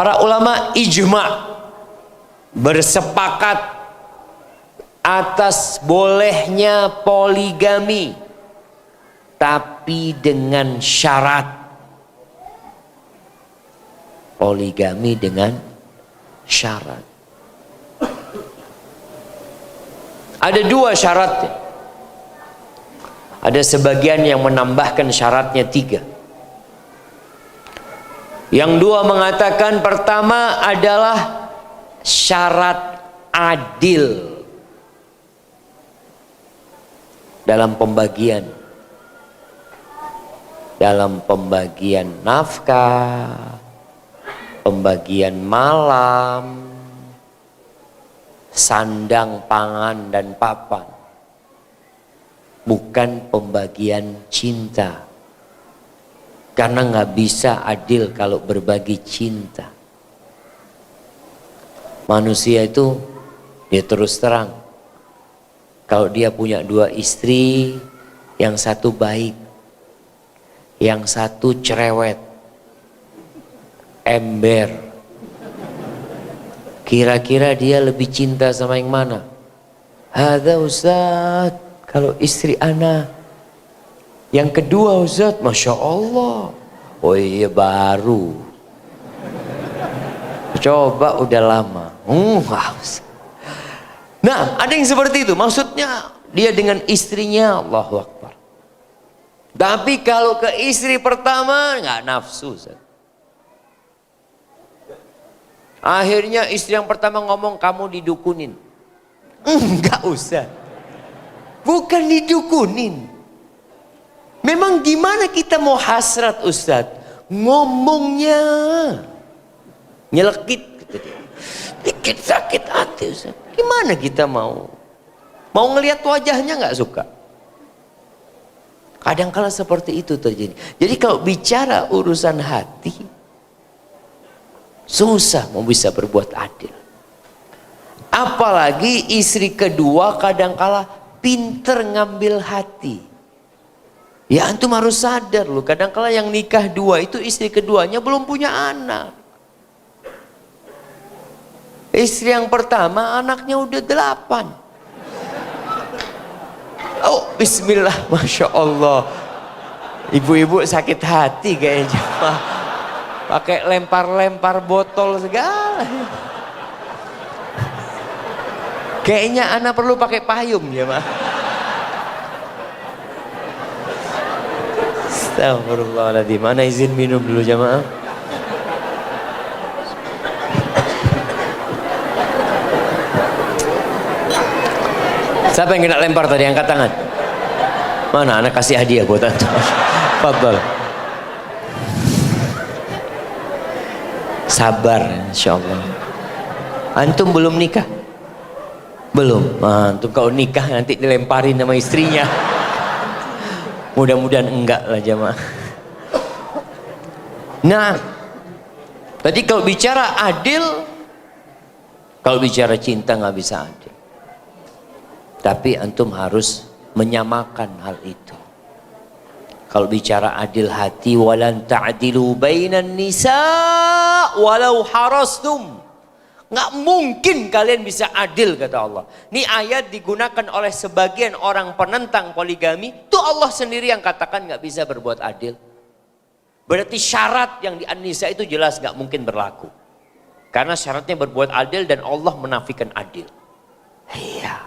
Para ulama ijma bersepakat atas bolehnya poligami, tapi dengan syarat. Poligami dengan syarat. Ada dua syaratnya. Ada sebagian yang menambahkan syaratnya 3. Yang dua mengatakan pertama adalah syarat adil dalam pembagian nafkah, pembagian malam, sandang, pangan, dan papan. Bukan pembagian cinta. Karena nggak bisa adil kalau berbagi cinta. Manusia itu ya terus terang, kalau dia punya 2 istri, yang satu baik, yang satu cerewet, ember, kira-kira dia lebih cinta sama yang mana? Hadza Ustaz, kalau istri ana. Yang kedua Ustaz, Masya Allah. Oh iya baru. Coba udah lama. Nah ada yang seperti itu. Maksudnya dia dengan istrinya Allahu Akbar. Tapi kalau ke istri pertama nggak nafsu Ustaz. Akhirnya istri yang pertama ngomong, kamu didukunin. Enggak Ustaz. Bukan didukunin. Memang gimana kita mau hasrat Ustaz? Ngomongnya nyelekit gitu dia. Dikit sakit hati Ustaz. Gimana kita mau ngelihat wajahnya nggak suka? Kadang-kala seperti itu terjadi. Jadi kalau bicara urusan hati, susah mau bisa berbuat adil. Apalagi istri kedua kadang-kala pinter ngambil hati. Ya antum harus sadar loh, kadang-kala yang nikah 2 itu istri keduanya belum punya anak. Istri yang pertama anaknya udah 8. Oh bismillah, Masya Allah. Ibu-ibu sakit hati kayaknya. Pakai lempar-lempar botol segala. Kayaknya anak perlu pakai payung ya mah. Astagfirullahaladzim. Mana izin minum dulu jamaah. Siapa yang kena lempar tadi? Angkat tangan. Mana anak kasih hadiah buat antum. Fadhal. Sabar insyaallah. Antum belum nikah? Belum. Antum kalau nikah nanti dilemparin sama istrinya. Mudah-mudahan enggak lah jamaah. Nah, tadi kalau bicara adil, kalau bicara cinta nggak bisa adil. Tapi antum harus menyamakan hal itu. Kalau bicara adil hati, walan ta'dilu bainan nisa walau harastum. Nggak mungkin kalian bisa adil kata Allah. Ini ayat digunakan oleh sebagian orang penentang poligami. Itu Allah sendiri yang katakan nggak bisa berbuat adil. Berarti syarat yang di An-Nisa itu jelas nggak mungkin berlaku. Karena syaratnya berbuat adil dan Allah menafikan adil. Iya.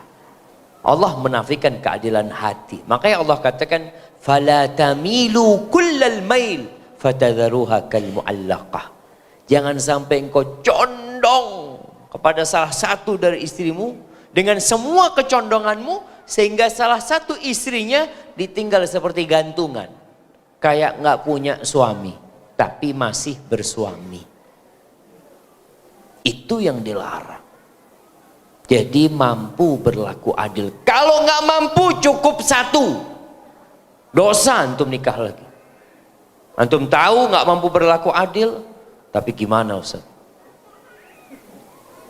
Allah menafikan keadilan hati. Makanya Allah katakan fala tamilu kullal mail fatadharuha kal mu'allaqah. Jangan sampai engkau condong kepada salah satu dari istrimu dengan semua kecondonganmu sehingga salah satu istrinya ditinggal seperti gantungan, kayak nggak punya suami tapi masih bersuami. Itu yang dilarang. Jadi mampu berlaku adil. Kalau nggak mampu cukup 1, dosa antum nikah lagi. Antum tahu nggak mampu berlaku adil, tapi gimana Ustaz?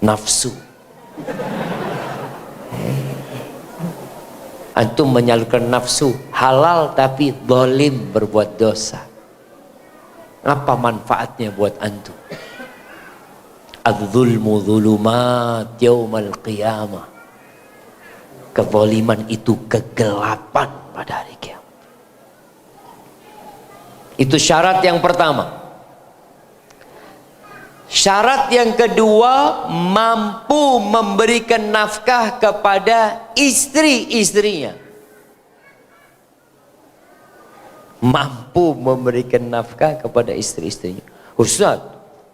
Nafsu. Antum menyalurkan nafsu halal tapi zalim, berbuat dosa. Apa manfaatnya buat antum? Adz-dzulmu dzulumat yaumal qiyamah. Kezaliman itu kegelapan pada hari kiamat. Itu syarat yang pertama. Syarat yang kedua, mampu memberikan nafkah kepada istri-istrinya. Mampu memberikan nafkah kepada istri-istrinya. Ustaz,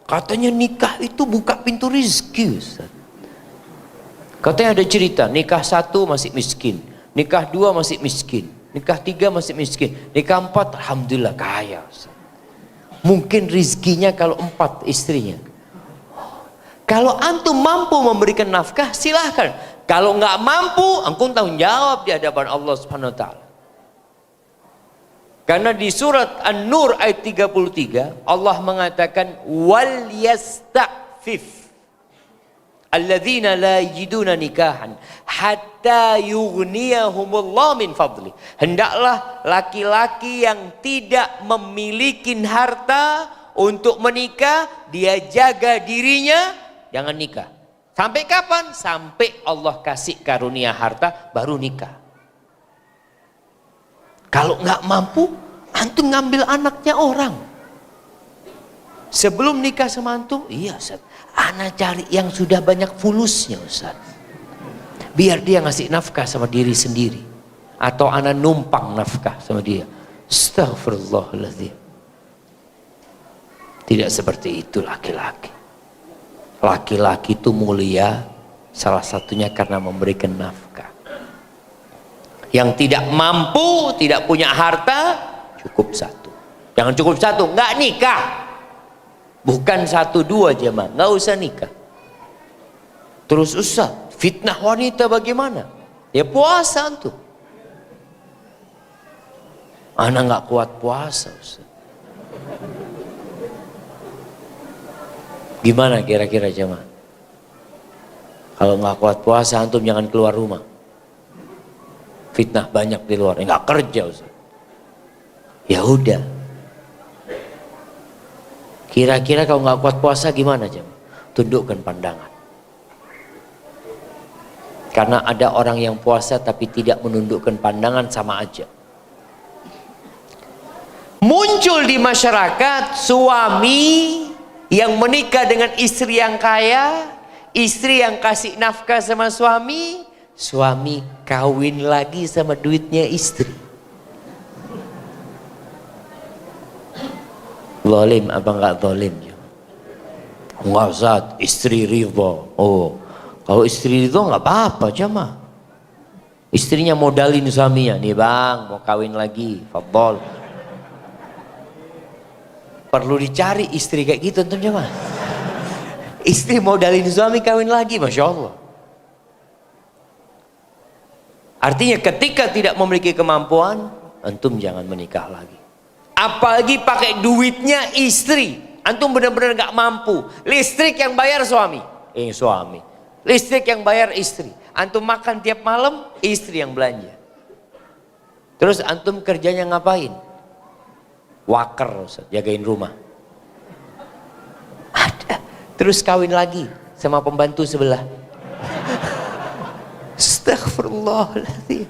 katanya nikah itu buka pintu rezeki, Ustaz. Katanya ada cerita, nikah 1 masih miskin, nikah 2 masih miskin, nikah 3 masih miskin, nikah 4 alhamdulillah kaya, Ustaz. Mungkin rezekinya kalau 4 istrinya. Kalau antum mampu memberikan nafkah, silahkan. Kalau nggak mampu, antum tanggung jawab di hadapan Allah Subhanahu wa taala. Karena di surat An-Nur ayat 33 Allah mengatakan wal yasta'fif alladzina la yajiduna nikahan hatta yughniyahumullah min fadli. Hendaklah laki-laki yang tidak memiliki harta untuk menikah, dia jaga dirinya, jangan nikah. Sampai kapan? Sampai Allah kasih karunia harta baru nikah. Kalau nggak mampu, antum ngambil anaknya orang. Sebelum nikah sama antum, iya Ustaz, ana cari yang sudah banyak fulusnya Ustaz. Biar dia ngasih nafkah sama diri sendiri. Atau ana numpang nafkah sama dia. Astaghfirullahaladzim. Tidak seperti itu laki-laki. Laki-laki itu mulia, salah satunya karena memberikan nafkah. Yang tidak mampu, tidak punya harta, cukup 1. Jangan cukup 1, nggak nikah. Bukan 1, 2 jemaah, nggak usah nikah. Terus Ustaz, fitnah wanita bagaimana? Ya puasa tuh. Anak nggak kuat puasa Ustaz. Gimana kira-kira jemaah? Kalau nggak kuat puasa, antum jangan keluar rumah. Fitnah banyak di luar, nggak kerja Ustaz. Ya udah. Kira-kira kalau nggak kuat puasa gimana jemaah? Tundukkan pandangan. Karena ada orang yang puasa tapi tidak menundukkan pandangan, sama aja. Muncul di masyarakat suami yang menikah dengan istri yang kaya, istri yang kasih nafkah sama suami, suami kawin lagi sama duitnya istri. Zalim apa enggak zalim? Enggak Ustaz, istri ridho. Oh, kalau istri ridho enggak apa-apa jemaah. Istrinya modalin suaminya, nih bang mau kawin lagi, fadhol. Perlu dicari istri kayak gitu tuh jemaah. Istri modalin suami kawin lagi, masya Allah. Artinya ketika tidak memiliki kemampuan, antum jangan menikah lagi. Apalagi pakai duitnya istri, antum benar-benar gak mampu. Listrik yang bayar suami, suami. Listrik yang bayar istri. Antum makan tiap malam, istri yang belanja. Terus antum kerjanya ngapain? Waker, jagain rumah. Ada. Terus kawin lagi sama pembantu sebelah. Astaghfirullahaladzim.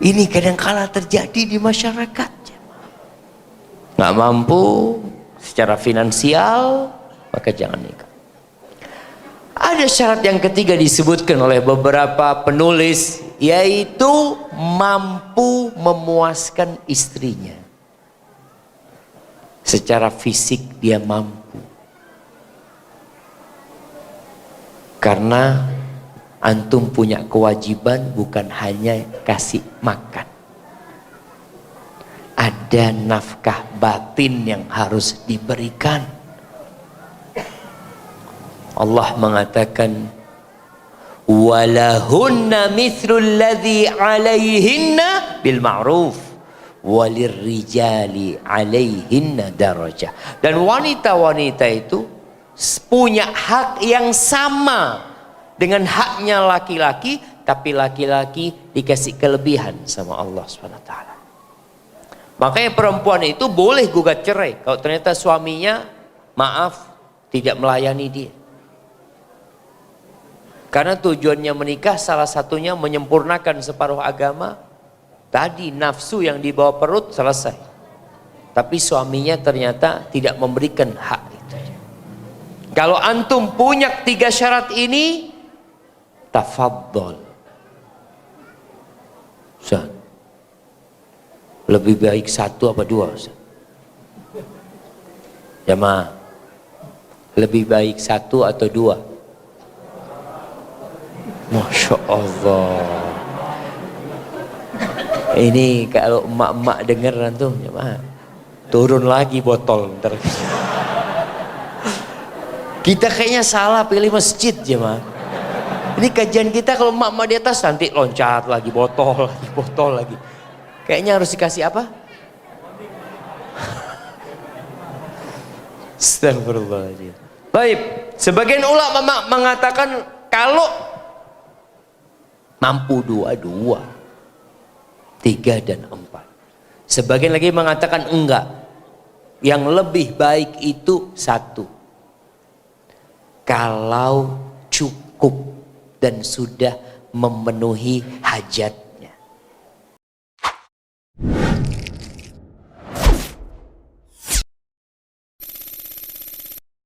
Ini kadang-kala terjadi di masyarakat. Nggak mampu secara finansial, maka jangan nikah. Ada syarat yang ketiga disebutkan oleh beberapa penulis, yaitu mampu memuaskan istrinya. Secara fisik dia mampu. Karena antum punya kewajiban bukan hanya kasih makan. Ada nafkah batin yang harus diberikan. Allah mengatakan walahunna mithlul ladzi 'alaihinna bil ma'ruf walirrijali 'alaihinna darajah. Dan wanita-wanita itu punya hak yang sama dengan haknya laki-laki, tapi laki-laki dikasih kelebihan sama Allah Subhanahu wa taala. Makanya perempuan itu boleh gugat cerai kalau ternyata suaminya maaf tidak melayani dia. Karena tujuannya menikah salah satunya menyempurnakan separuh agama. Tadi nafsu yang di bawah perut selesai. Tapi suaminya ternyata tidak memberikan hak itu. Kalau antum punya 3 syarat ini, tafadhol. Ustaz, lebih baik 1 apa 2? Ustaz? Jamaah, lebih baik 1 atau 2? Masya Allah. Ini kalau emak-emak denger antum, jamaah, turun lagi botol ntar. Kita kayaknya salah pilih masjid, jemaah. Ini kajian kita kalau emak-emak di atas nanti loncat lagi botol lagi. Kayaknya harus dikasih apa? Astagfirullahaladzim. Baik, sebagian ulama mengatakan kalau mampu 2, 3 dan 4. Sebagian lagi mengatakan enggak. Yang lebih baik itu 1. Kalau cukup dan sudah memenuhi hajat